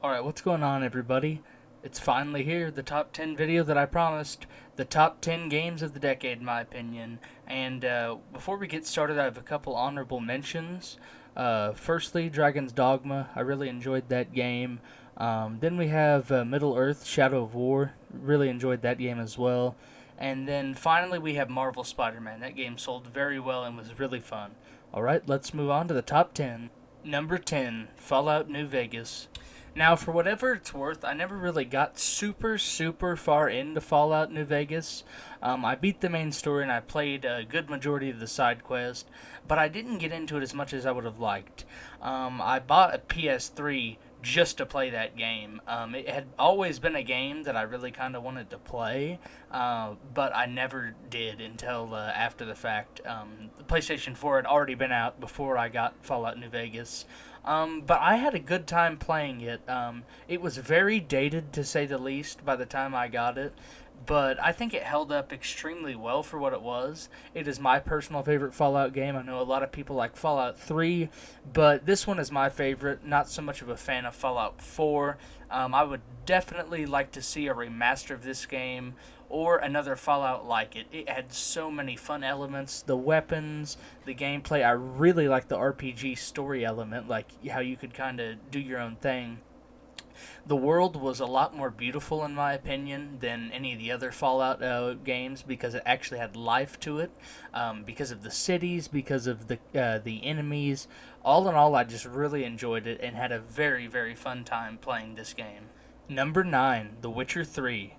Alright, what's going on, everybody? It's finally here, the top 10 video that I promised. The top 10 games of the decade, in my opinion. And before we get started, I have a couple honorable mentions. Firstly, Dragon's Dogma. I really enjoyed that game. Then we have Middle Earth Shadow of War. Really enjoyed that game as well. And then finally, we have Marvel Spider Man. That game sold very well and was really fun. Alright, let's move on to the top 10. Number 10, Fallout New Vegas. Now, for whatever it's worth, I never really got super far into Fallout New Vegas. I beat the main story and I played a good majority of the side quest, but I didn't get into it as much as I would have liked. I bought a PS3 just to play that game. It had always been a game that I really kind of wanted to play, but I never did until after the fact. The PlayStation 4 had already been out before I got Fallout New Vegas. But I had a good time playing it. It was very dated, to say the least, by the time I got it, but I think it held up extremely well for what it was. It is my personal favorite Fallout game. I know a lot of people like Fallout 3, but this one is my favorite. Not so much of a fan of Fallout 4. I would definitely like to see a remaster of this game or another Fallout like it. It had so many fun elements, the weapons, the gameplay. I really like the RPG story element, like how you could kind of do your own thing. The world was a lot more beautiful, in my opinion, than any of the other Fallout games because it actually had life to it, because of the cities, because of the enemies. All in all, I just really enjoyed it and had a very fun time playing this game. Number 9, The Witcher 3.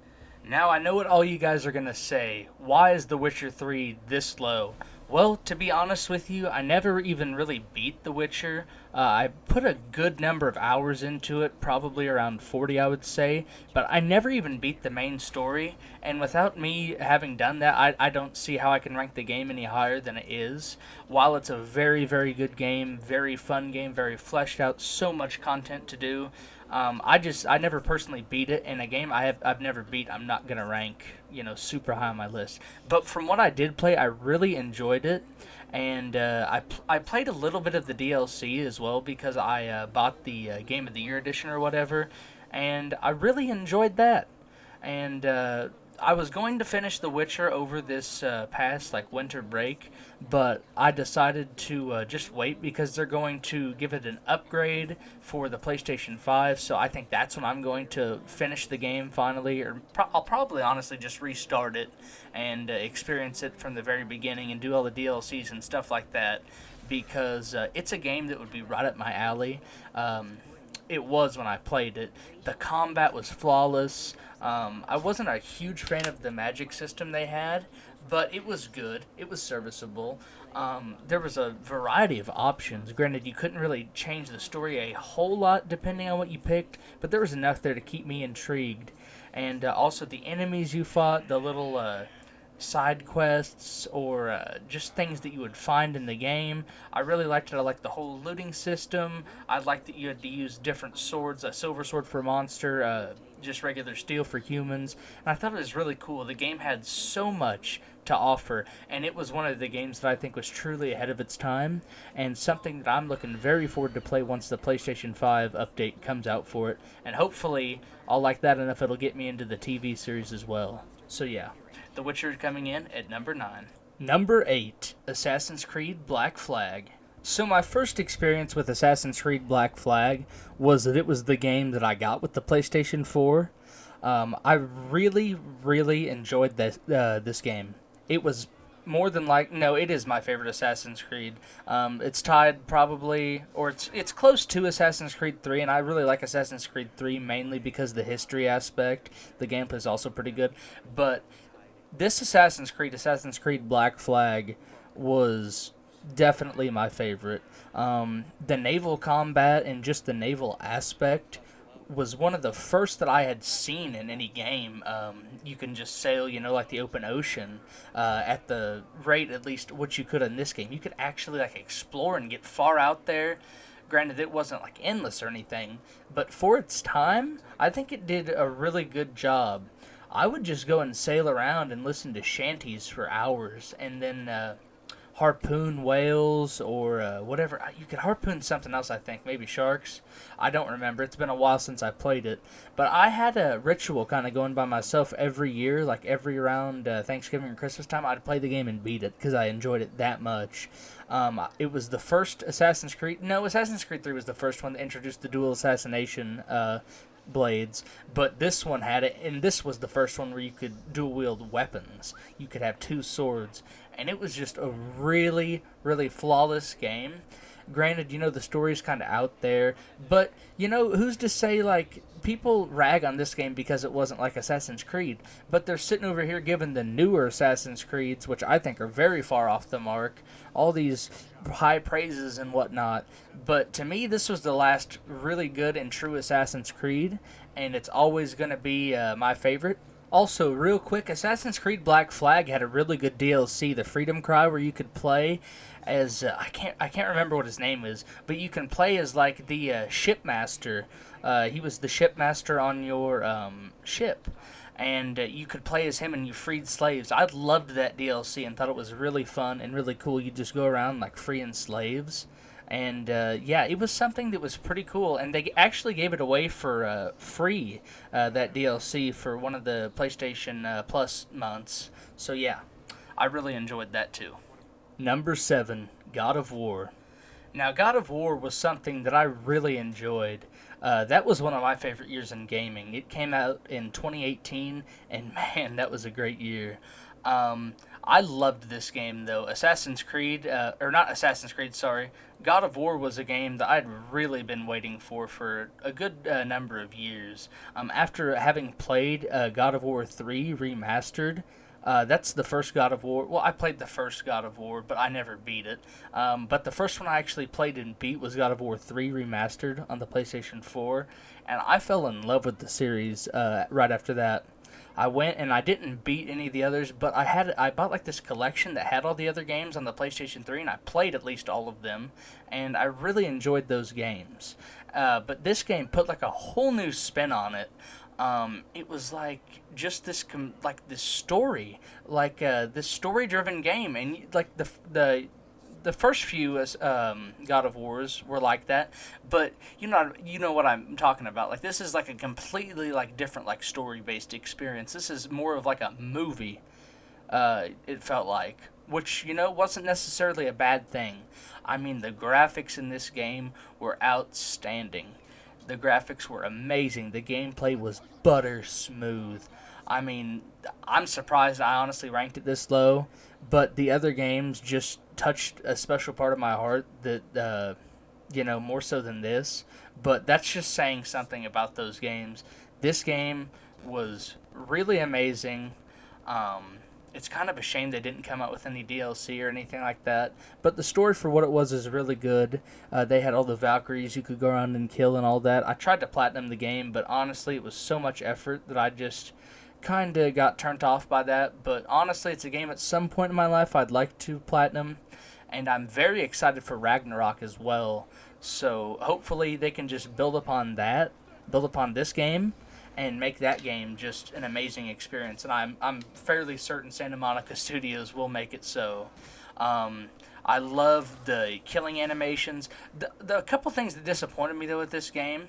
Now, I know what all you guys are going to say. Why is The Witcher 3 this low? Well, to be honest with you, I never even really beat The Witcher. I put a good number of hours into it, probably around 40, I would say, but I never even beat the main story, and without me having done that, I don't see how I can rank the game any higher than it is. While it's a very good game, very fun game, very fleshed out, so much content to do, I never personally beat it in a game I've never beat. I'm not gonna rank super high on my list. But from what I did play, I really enjoyed it, and I played a little bit of the DLC as well because I bought the Game of the Year edition or whatever, and I really enjoyed that. And I was going to finish The Witcher over this past winter break, but I decided to just wait because they're going to give it an upgrade for the PlayStation 5. So I think that's when I'm going to finish the game finally, or I'll probably honestly just restart it and experience it from the very beginning and do all the DLCs and stuff like that because it's a game that would be right up my alley. It was when I played it. The combat was flawless. I wasn't a huge fan of the magic system they had, but it was good. It was serviceable. There was a variety of options. Granted, you couldn't really change the story a whole lot depending on what you picked, but there was enough there to keep me intrigued. And also the enemies you fought, the little side quests or just things that you would find in the game. I really liked it. I liked the whole looting system. I liked that you had to use different swords, a silver sword for a monster, just regular steel for humans. And I thought it was really cool. The game had so much to offer, and it was one of the games that I think was truly ahead of its time, and something that I'm looking very forward to play once the PlayStation 5 update comes out for it. And hopefully, I'll like that enough it'll get me into the TV series as well. So yeah, The Witcher coming in at number 9. Number 8, Assassin's Creed Black Flag. So my first experience with Assassin's Creed Black Flag was that it was the game that I got with the PlayStation 4. I really enjoyed this game. It was more than no, it is my favorite Assassin's Creed. It's tied probably, or it's close to Assassin's Creed 3, and I really like Assassin's Creed 3 mainly because of the history aspect. The gameplay is also pretty good, but this Assassin's Creed Black Flag, was definitely my favorite. The naval combat and just the naval aspect was one of the first that I had seen in any game. You can just sail, like the open ocean, at the rate at least what you could in this game. You could actually explore and get far out there. Granted, it wasn't endless or anything, but for its time, I think it did a really good job. I would just go and sail around and listen to shanties for hours, and then harpoon whales or whatever. You could harpoon something else, I think, maybe sharks. I don't remember. It's been a while since I played it. But I had a ritual kind of going by myself every year, like every around Thanksgiving or Christmas time. I'd play the game and beat it because I enjoyed it that much. It was the first Assassin's Creed. No, Assassin's Creed 3 was the first one that introduced the dual assassination blades, but this one had it, and this was the first one where you could dual wield weapons. You could have two swords, and it was just a really, really flawless game. Granted, the story's kind of out there, but who's to say, like, people rag on this game because it wasn't like Assassin's Creed, but they're sitting over here giving the newer Assassin's Creeds, which I think are very far off the mark, all these high praises and whatnot. But to me, this was the last really good and true Assassin's Creed, and it's always going to be my favorite. Also, real quick, Assassin's Creed Black Flag had a really good DLC, the Freedom Cry, where you could play as I can't remember what his name is, but you can play as like the shipmaster. He was the shipmaster on your ship, and you could play as him, and you freed slaves. I loved that DLC and thought it was really fun and really cool. You just go around like freeing slaves. And yeah, it was something that was pretty cool, and they actually gave it away for free, that DLC, for one of the PlayStation Plus months. So yeah, I really enjoyed that too. Number 7, God of War. Now, God of War was something that I really enjoyed. That was one of my favorite years in gaming. It came out in 2018, and man, that was a great year. I loved this game, though. Assassin's Creed, or not Assassin's Creed, sorry. God of War was a game that I'd really been waiting for a good number of years. After having played God of War 3 Remastered, that's the first God of War. Well, I played the first God of War, but I never beat it. But the first one I actually played and beat was God of War 3 Remastered on the PlayStation 4, and I fell in love with the series right after that. I went and I didn't beat any of the others, but I bought like this collection that had all the other games on the PlayStation 3, and I played at least all of them, and I really enjoyed those games. But this game put like a whole new spin on it. It was like just this story, like this story-driven game, and like the first few God of Wars were like that, but you know what I'm talking about. Like, this is like a completely like different like story-based experience. This is more of like a movie. It felt like, which wasn't necessarily a bad thing. I mean, the graphics in this game were outstanding. The graphics were amazing. The gameplay was butter smooth. I mean, I'm surprised I honestly ranked it this low, but the other games just touched a special part of my heart that, more so than this. But that's just saying something about those games. This game was really amazing. It's kind of a shame they didn't come out with any DLC or anything like that. But the story for what it was is really good. They had all the Valkyries you could go around and kill and all that. I tried to platinum the game, but honestly, it was so much effort that I just kind of got turned off by that. But honestly, it's a game at some point in my life I'd like to platinum. And I'm very excited for Ragnarok as well. So hopefully they can just build upon this game, and make that game just an amazing experience. And I'm fairly certain Santa Monica Studios will make it so. I love the killing animations. The couple things that disappointed me, though, with this game,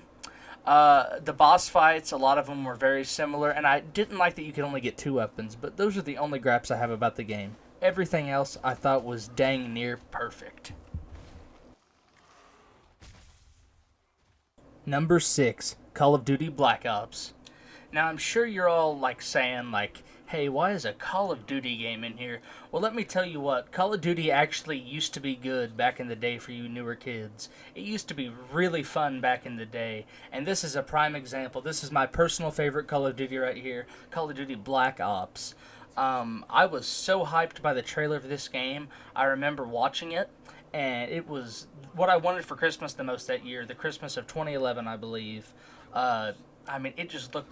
the boss fights, a lot of them were very similar, and I didn't like that you could only get 2 weapons, but those are the only gripes I have about the game. Everything else I thought was dang near perfect. Number 6, Call of Duty Black Ops. Now, I'm sure you're all saying, hey, why is a Call of Duty game in here? Well, let me tell you what, Call of Duty actually used to be good back in the day for you newer kids. It used to be really fun back in the day, and this is a prime example. This is my personal favorite Call of Duty right here, Call of Duty Black Ops. I was so hyped by the trailer for this game. I remember watching it, and it was what I wanted for Christmas the most that year, the Christmas of 2011, I believe. I mean,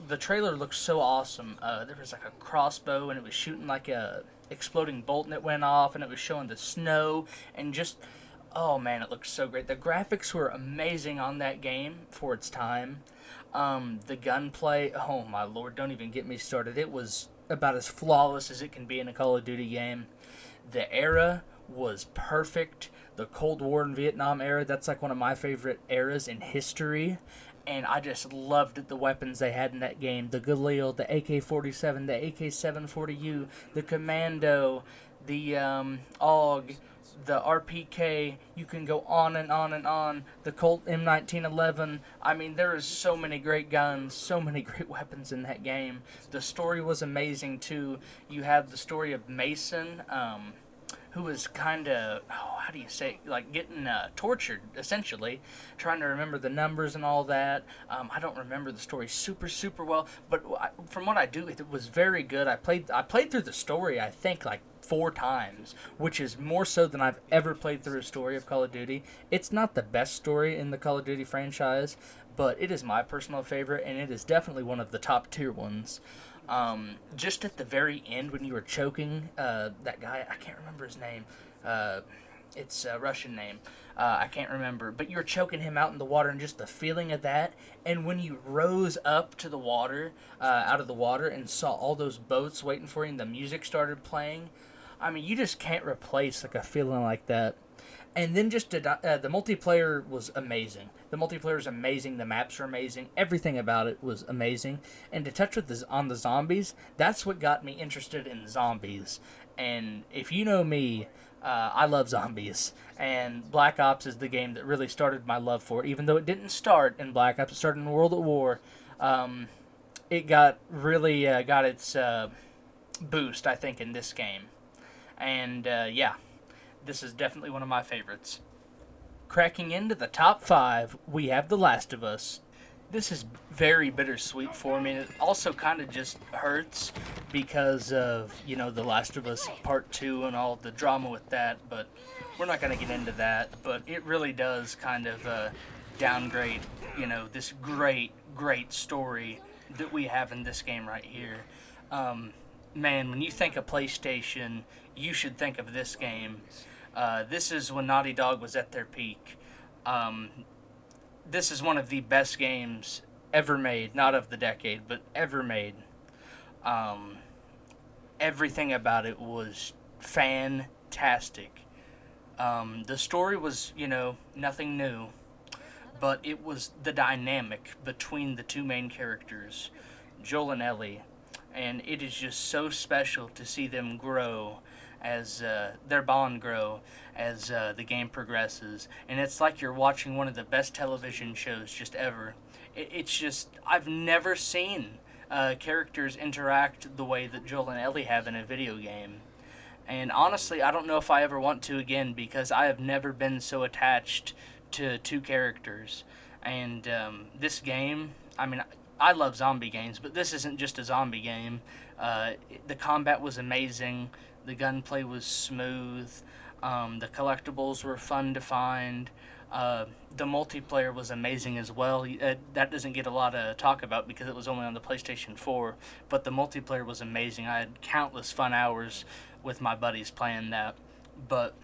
the trailer looked so awesome. There was like a crossbow, and it was shooting like a exploding bolt, and it went off, and it was showing the snow, and just, oh man, it looked so great. The graphics were amazing on that game for its time. The gunplay, oh my lord, don't even get me started. It was about as flawless as it can be in a Call of Duty game. The era was perfect. The Cold War and Vietnam era, that's like one of my favorite eras in history. And I just loved the weapons they had in that game. The Galil, the AK-47, the AK-740U, the Commando, the AUG, the RPK. You can go on and on and on. The Colt M1911. I mean, there is so many great guns, so many great weapons in that game. The story was amazing, too. You have the story of Mason, who was kind of, how do you say, like getting tortured, essentially, trying to remember the numbers and all that. I don't remember the story super well, but from what I do, it was very good. I played through the story, I think, like 4 times, which is more so than I've ever played through a story of Call of Duty. It's not the best story in the Call of Duty franchise, but it is my personal favorite, and it is definitely one of the top tier ones. Just at the very end when you were choking that guy, I can't remember his name. It's a Russian name. I can't remember. But you were choking him out in the water, and just the feeling of that. And when you rose up to the water, out of the water, and saw all those boats waiting for you, and the music started playing, I mean, you just can't replace like a feeling like that. And then just the multiplayer was amazing. The multiplayer is amazing. The maps are amazing. Everything about it was amazing. And to touch with on the zombies, that's what got me interested in zombies. And if you know me, I love zombies. And Black Ops is the game that really started my love for it. Even though it didn't start in Black Ops, it started in World at War. It got really got its boost, I think, in this game. And yeah. This is definitely one of my favorites. Cracking into the top 5, we have The Last of Us. This is very bittersweet for me. It also kind of just hurts because of, The Last of Us Part 2 and all the drama with that, but we're not going to get into that. But it really does kind of downgrade, this great story that we have in this game right here. Man, when you think of PlayStation, you should think of this game. This is when Naughty Dog was at their peak. This is one of the best games ever made, not of the decade, but ever made. Everything about it was fantastic. The story was, nothing new, but it was the dynamic between the two main characters, Joel and Ellie, and it is just so special to see them grow as their bond grow as the game progresses. And it's like you're watching one of the best television shows just ever. It's just, I've never seen characters interact the way that Joel and Ellie have in a video game. And honestly, I don't know if I ever want to again, because I have never been so attached to two characters. And this game, I mean, I love zombie games, but this isn't just a zombie game. The combat was amazing. The gunplay was smooth. The collectibles were fun to find. The multiplayer was amazing as well. That doesn't get a lot of talk about because it was only on the PlayStation 4, but the multiplayer was amazing. I had countless fun hours with my buddies playing that. But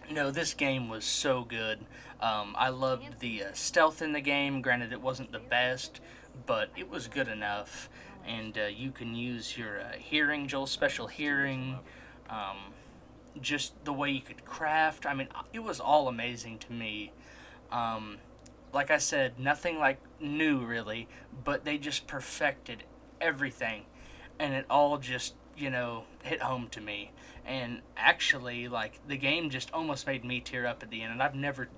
this game was so good. I loved the stealth in the game. Granted, it wasn't the best, but it was good enough. And you can use your hearing, Joel's special hearing, just the way you could craft. I mean, it was all amazing to me. Like I said, nothing like new really, but they just perfected everything, and it all just hit home to me. And actually, like, the game just almost made me tear up at the end. And I've never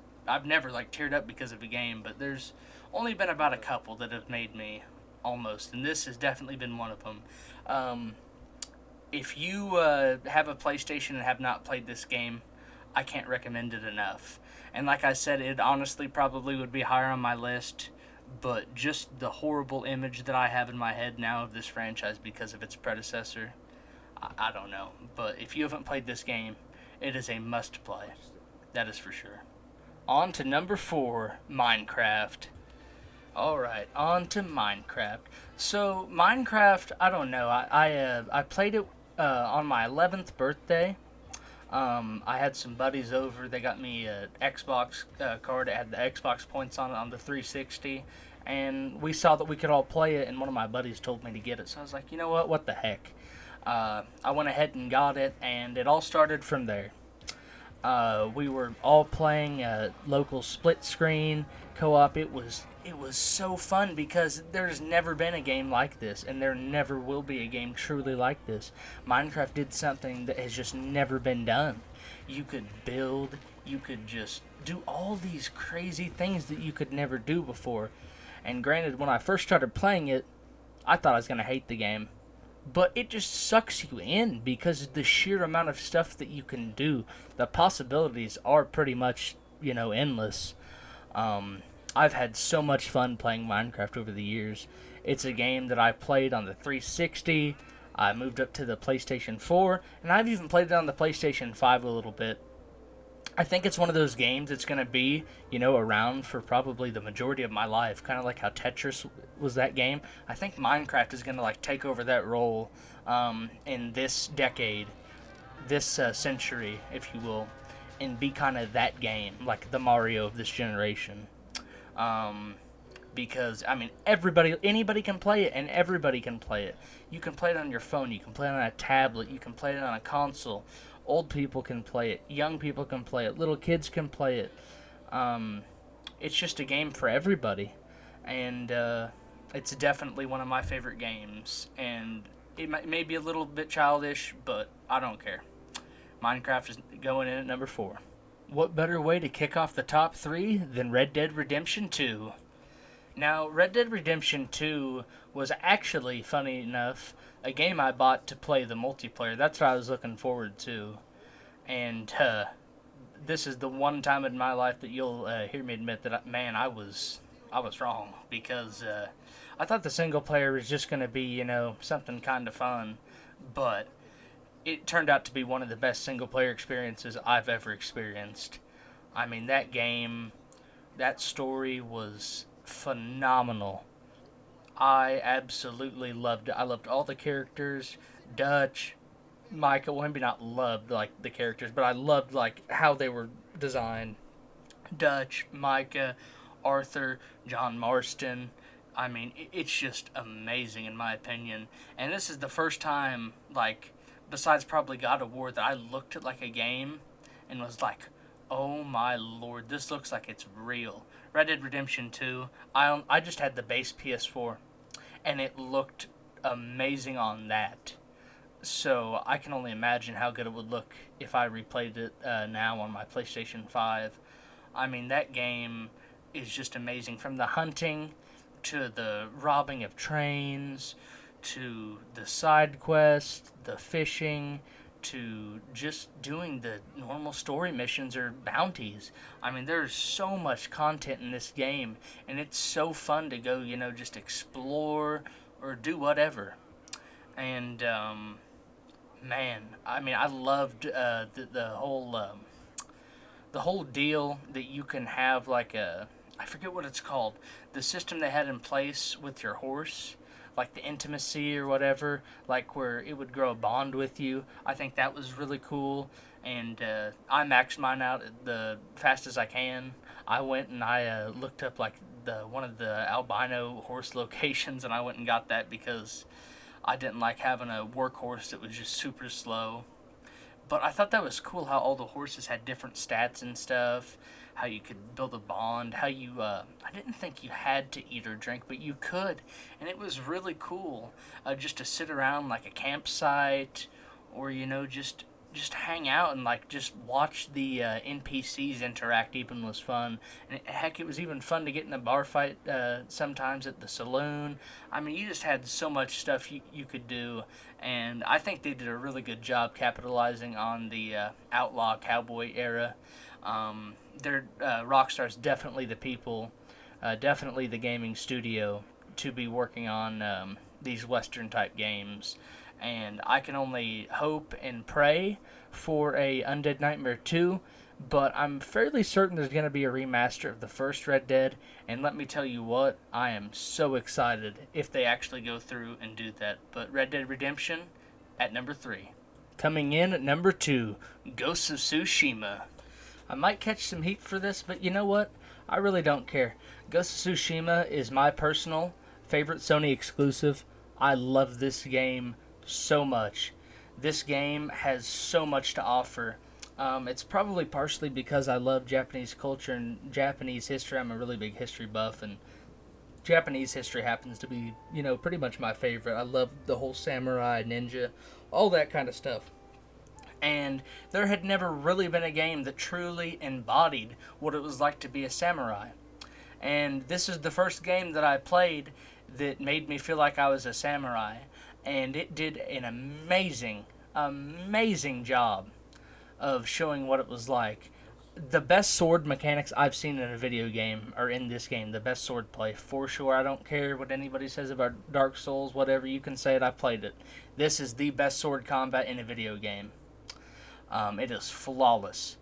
like teared up because of a game, but there's only been about a couple that have made me almost, and this has definitely been one of them. If you have a PlayStation and have not played this game, I can't recommend it enough. And like I said, it honestly probably would be higher on my list, but just the horrible image that I have in my head now of this franchise because of its predecessor, I don't know. But if you haven't played this game, it is a must play. That is for sure. On to number 4, Minecraft. Alright, on to Minecraft. So, Minecraft, I don't know. I played it on my 11th birthday. I had some buddies over. They got me an Xbox card. It had the Xbox points on the 360. And we saw that we could all play it, and one of my buddies told me to get it. So I was like, you know what the heck. I went ahead and got it, and it all started from there. We were all playing local split screen co-op. It was so fun because there's never been a game like this, and there never will be a game truly like this. Minecraft did something that has just never been done. You could build, you could just do all these crazy things that you could never do before. And granted, when I first started playing it, I thought I was going to hate the game. But it just sucks you in because of the sheer amount of stuff that you can do. The possibilities are pretty much, endless. I've had so much fun playing Minecraft over the years. It's a game that I played on the 360. I moved up to the PlayStation 4, and I've even played it on the PlayStation 5 a little bit. I think it's one of those games that's going to be, around for probably the majority of my life, kind of like how Tetris was that game. I think Minecraft is going to take over that role in this decade, this century, if you will, and be kind of that game, like the Mario of this generation. Because anybody can play it, and everybody can play it. You can play it on your phone, you can play it on a tablet, you can play it on a console. Old people can play it, young people can play it, little kids can play it. It's just a game for everybody, and it's definitely one of my favorite games. And it may be a little bit childish, but I don't care. Minecraft is going in at number 4. What better way to kick off the top 3 than Red Dead Redemption 2? Now, Red Dead Redemption 2 was actually, funny enough, a game I bought to play the multiplayer. That's what I was looking forward to. And this is the one time in my life that you'll hear me admit that, I was wrong. Because I thought the single player was just going to be, something kind of fun. But it turned out to be one of the best single player experiences I've ever experienced. That game, that story was phenomenal. I absolutely loved it. I loved all the characters. Dutch, Micah, well, maybe not loved the characters, but I loved how they were designed. Dutch, Micah, Arthur, John Marston. It's just amazing in my opinion. And this is the first time, besides probably God of War, that I looked at a game and was like, oh my lord, this looks like it's real. Red Dead Redemption 2, I just had the base PS4, and it looked amazing on that. So I can only imagine how good it would look if I replayed it now on my PlayStation 5. That game is just amazing. From the hunting, to the robbing of trains, to the side quests, the fishing, to just doing the normal story missions or bounties. There's so much content in this game, and it's so fun to go, just explore or do whatever. And, I loved the whole deal that you can have, I forget what it's called, the system they had in place with your horse, the intimacy or whatever, where it would grow a bond with you. I think that was really cool, and I maxed mine out the fast as I can. I went and I looked up one of the albino horse locations, and I went and got that because I didn't like having a workhorse that was just super slow. But I thought that was cool how all the horses had different stats and stuff, how you could build a bond, how you, I didn't think you had to eat or drink, but you could, and it was really cool, just to sit around a campsite, or, just hang out and, just watch the NPCs interact even was fun. And heck, it was even fun to get in a bar fight sometimes at the saloon. You just had so much stuff you could do, and I think they did a really good job capitalizing on the outlaw cowboy era. Rockstar's definitely the people, definitely the gaming studio to be working on these Western type games. And I can only hope and pray for a Undead Nightmare 2, but I'm fairly certain there's going to be a remaster of the first Red Dead, and let me tell you what, I am so excited if they actually go through and do that. But Red Dead Redemption at number 3. Coming in at number 2, Ghost of Tsushima. I might catch some heat for this, but you know what? I really don't care. Ghost of Tsushima is my personal favorite Sony exclusive. I love this game so much. This game has so much to offer. It's probably partially because I love Japanese culture and Japanese history. I'm a really big history buff, and Japanese history happens to be, pretty much my favorite. I love the whole samurai, ninja, all that kind of stuff. And there had never really been a game that truly embodied what it was like to be a samurai. And this is the first game that I played that made me feel like I was a samurai. And it did an amazing job of showing what it was like. The best sword mechanics I've seen in a video game are in this game. The best sword play, for sure. I don't care what anybody says about Dark Souls, whatever. You can say it, I've played it. This is the best sword combat in a video game. It is flawless.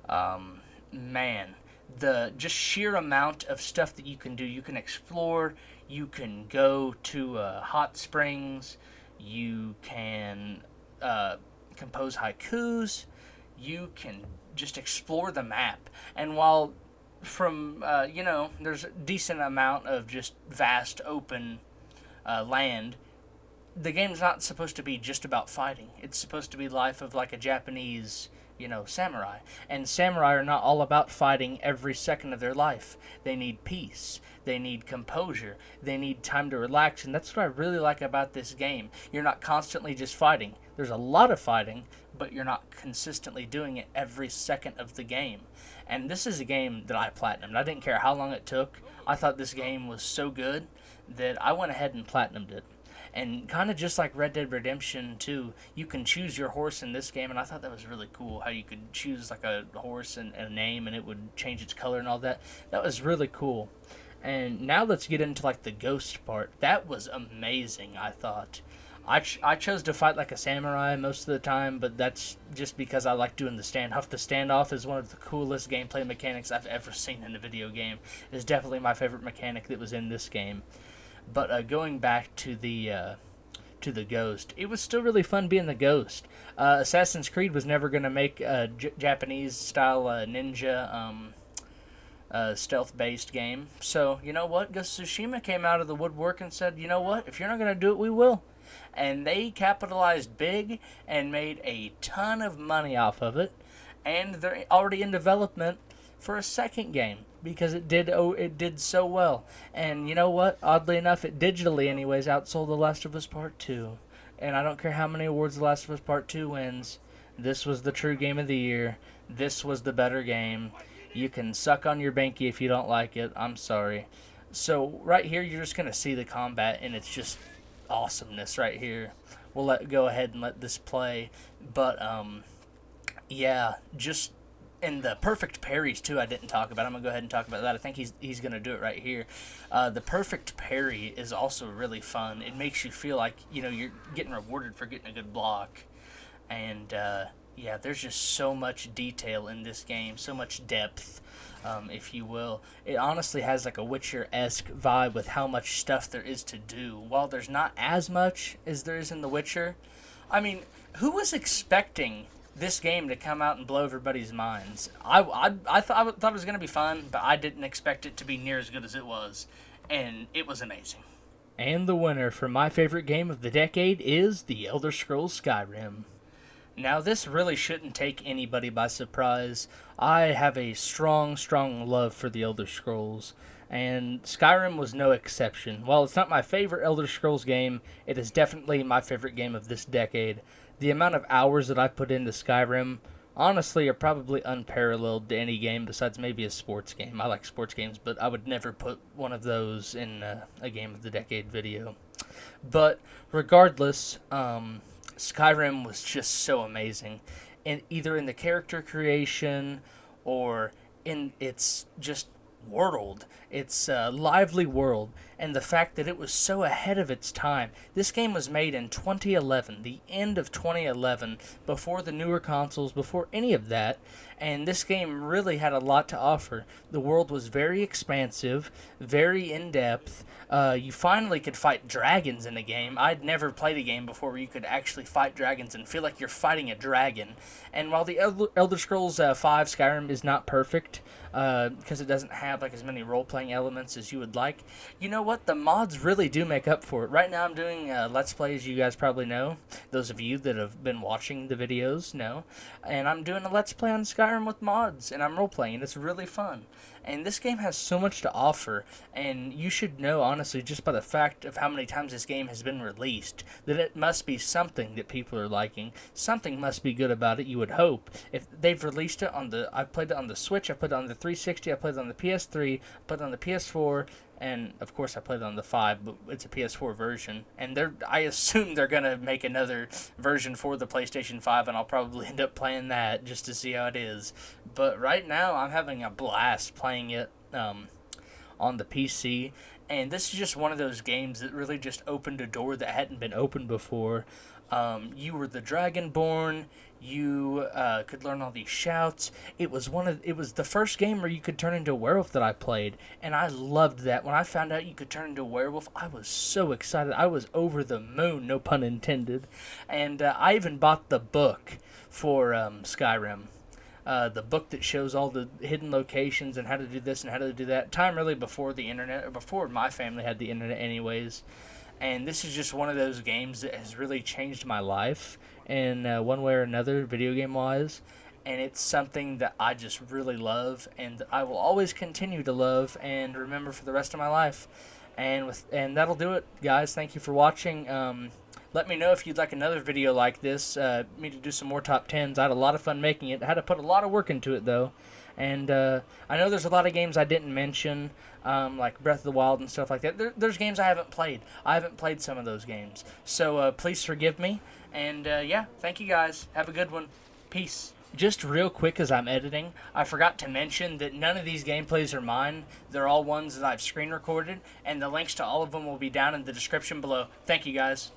Man, the just sheer amount of stuff that you can do. You can explore. You can go to hot springs. You can compose haikus. You can just explore the map. And while there's a decent amount of just vast open land, the game's not supposed to be just about fighting. It's supposed to be life of like a Japanese, samurai. And samurai are not all about fighting every second of their life. They need peace. They need composure. They need time to relax. And that's what I really like about this game. You're not constantly just fighting. There's a lot of fighting, but you're not consistently doing it every second of the game. And this is a game that I platinumed. I didn't care how long it took. I thought this game was so good that I went ahead and platinumed it. And kind of just like Red Dead Redemption 2, you can choose your horse in this game, and I thought that was really cool, how you could choose like a horse and a name, and it would change its color and all that. That was really cool. And now let's get into like the ghost part. That was amazing, I thought. I chose to fight like a samurai most of the time, but that's just because I like doing the standoff. The standoff is one of the coolest gameplay mechanics I've ever seen in a video game. It is definitely my favorite mechanic that was in this game. But going back to the ghost, it was still really fun being the ghost. Assassin's Creed was never going to make a Japanese style ninja stealth-based game. So, you know what? Ghost of Tsushima came out of the woodwork and said, you know what? If you're not going to do it, we will. And they capitalized big and made a ton of money off of it. And they're already in development for a second game because it did so well. And you know what? Oddly enough, it digitally anyways outsold The Last of Us Part 2. And I don't care how many awards The Last of Us Part 2 wins. This was the true game of the year. This was the better game. You can suck on your Banky if you don't like it. I'm sorry. So right here, you're just going to see the combat, and it's just awesomeness right here. We'll go ahead and let this play. But, yeah, just... And the perfect parries, too, I didn't talk about. I'm going to go ahead and talk about that. I think he's going to do it right here. The perfect parry is also really fun. It makes you feel like, you're getting rewarded for getting a good block. And, yeah, there's just so much detail in this game, so much depth, if you will. It honestly has like a Witcher-esque vibe with how much stuff there is to do. While there's not as much as there is in The Witcher, I mean, who was expecting this game to come out and blow everybody's minds? I thought it was going to be fun, but I didn't expect it to be near as good as it was, and it was amazing. And the winner for my favorite game of the decade is The Elder Scrolls Skyrim. Now, this really shouldn't take anybody by surprise. I have a strong love for the Elder Scrolls, and Skyrim was no exception. While it's not my favorite Elder Scrolls game, it is definitely my favorite game of this decade. The amount of hours that I put into Skyrim, honestly, are probably unparalleled to any game besides maybe a sports game. I like sports games, but I would never put one of those in a game of the decade video. But regardless, Skyrim was just so amazing, and either in the character creation or in its just world, its lively world, and the fact that it was so ahead of its time. This game was made in 2011, the end of 2011, before the newer consoles, before any of that, and this game really had a lot to offer. The world was very expansive, very in-depth. You finally could fight dragons in a game. I'd never played a game before where you could actually fight dragons and feel like you're fighting a dragon. And while the Elder Scrolls V Skyrim is not perfect, because it doesn't have like as many role-playing elements as you would like, you know what? what? The mods really do make up for it. Right now I'm doing Let's Plays, you guys probably know. Those of you that have been watching the videos know. And I'm doing a Let's Play on Skyrim with mods, and I'm role-playing, and it's really fun. And this game has so much to offer, and you should know, honestly, just by the fact of how many times this game has been released, that it must be something that people are liking. Something must be good about it, you would hope. If they've released it on the... I've played it on the Switch, I've played it on the 360, I've played it on the PS3, I've played it on the PS4, and of course I played it on the 5, but it's a PS4 version. And I assume they're going to make another version for the PlayStation 5, and I'll probably end up playing that just to see how it is. But right now I'm having a blast playing it on the PC. And this is just one of those games that really just opened a door that hadn't been opened before. You were the Dragonborn. You could learn all these shouts. It was the first game where you could turn into a werewolf that I played, and I loved that. When I found out you could turn into a werewolf, I was so excited. I was over the moon, no pun intended. And I even bought the book for Skyrim. The book that shows all the hidden locations and how to do this and how to do that. Time really before the internet, or before my family had the internet anyways. And this is just one of those games that has really changed my life in one way or another, video game wise. And it's something that I just really love, and I will always continue to love and remember for the rest of my life. And that'll do it, guys. Thank you for watching. Let me know if you'd like another video like this, me to do some more top 10s. I had a lot of fun making it. I had to put a lot of work into it, though. And I know there's a lot of games I didn't mention, like Breath of the Wild and stuff like that. There's games I haven't played. I haven't played some of those games. So please forgive me. And yeah, thank you guys. Have a good one. Peace. Just real quick as I'm editing, I forgot to mention that none of these gameplays are mine. They're all ones that I've screen recorded, and the links to all of them will be down in the description below. Thank you guys.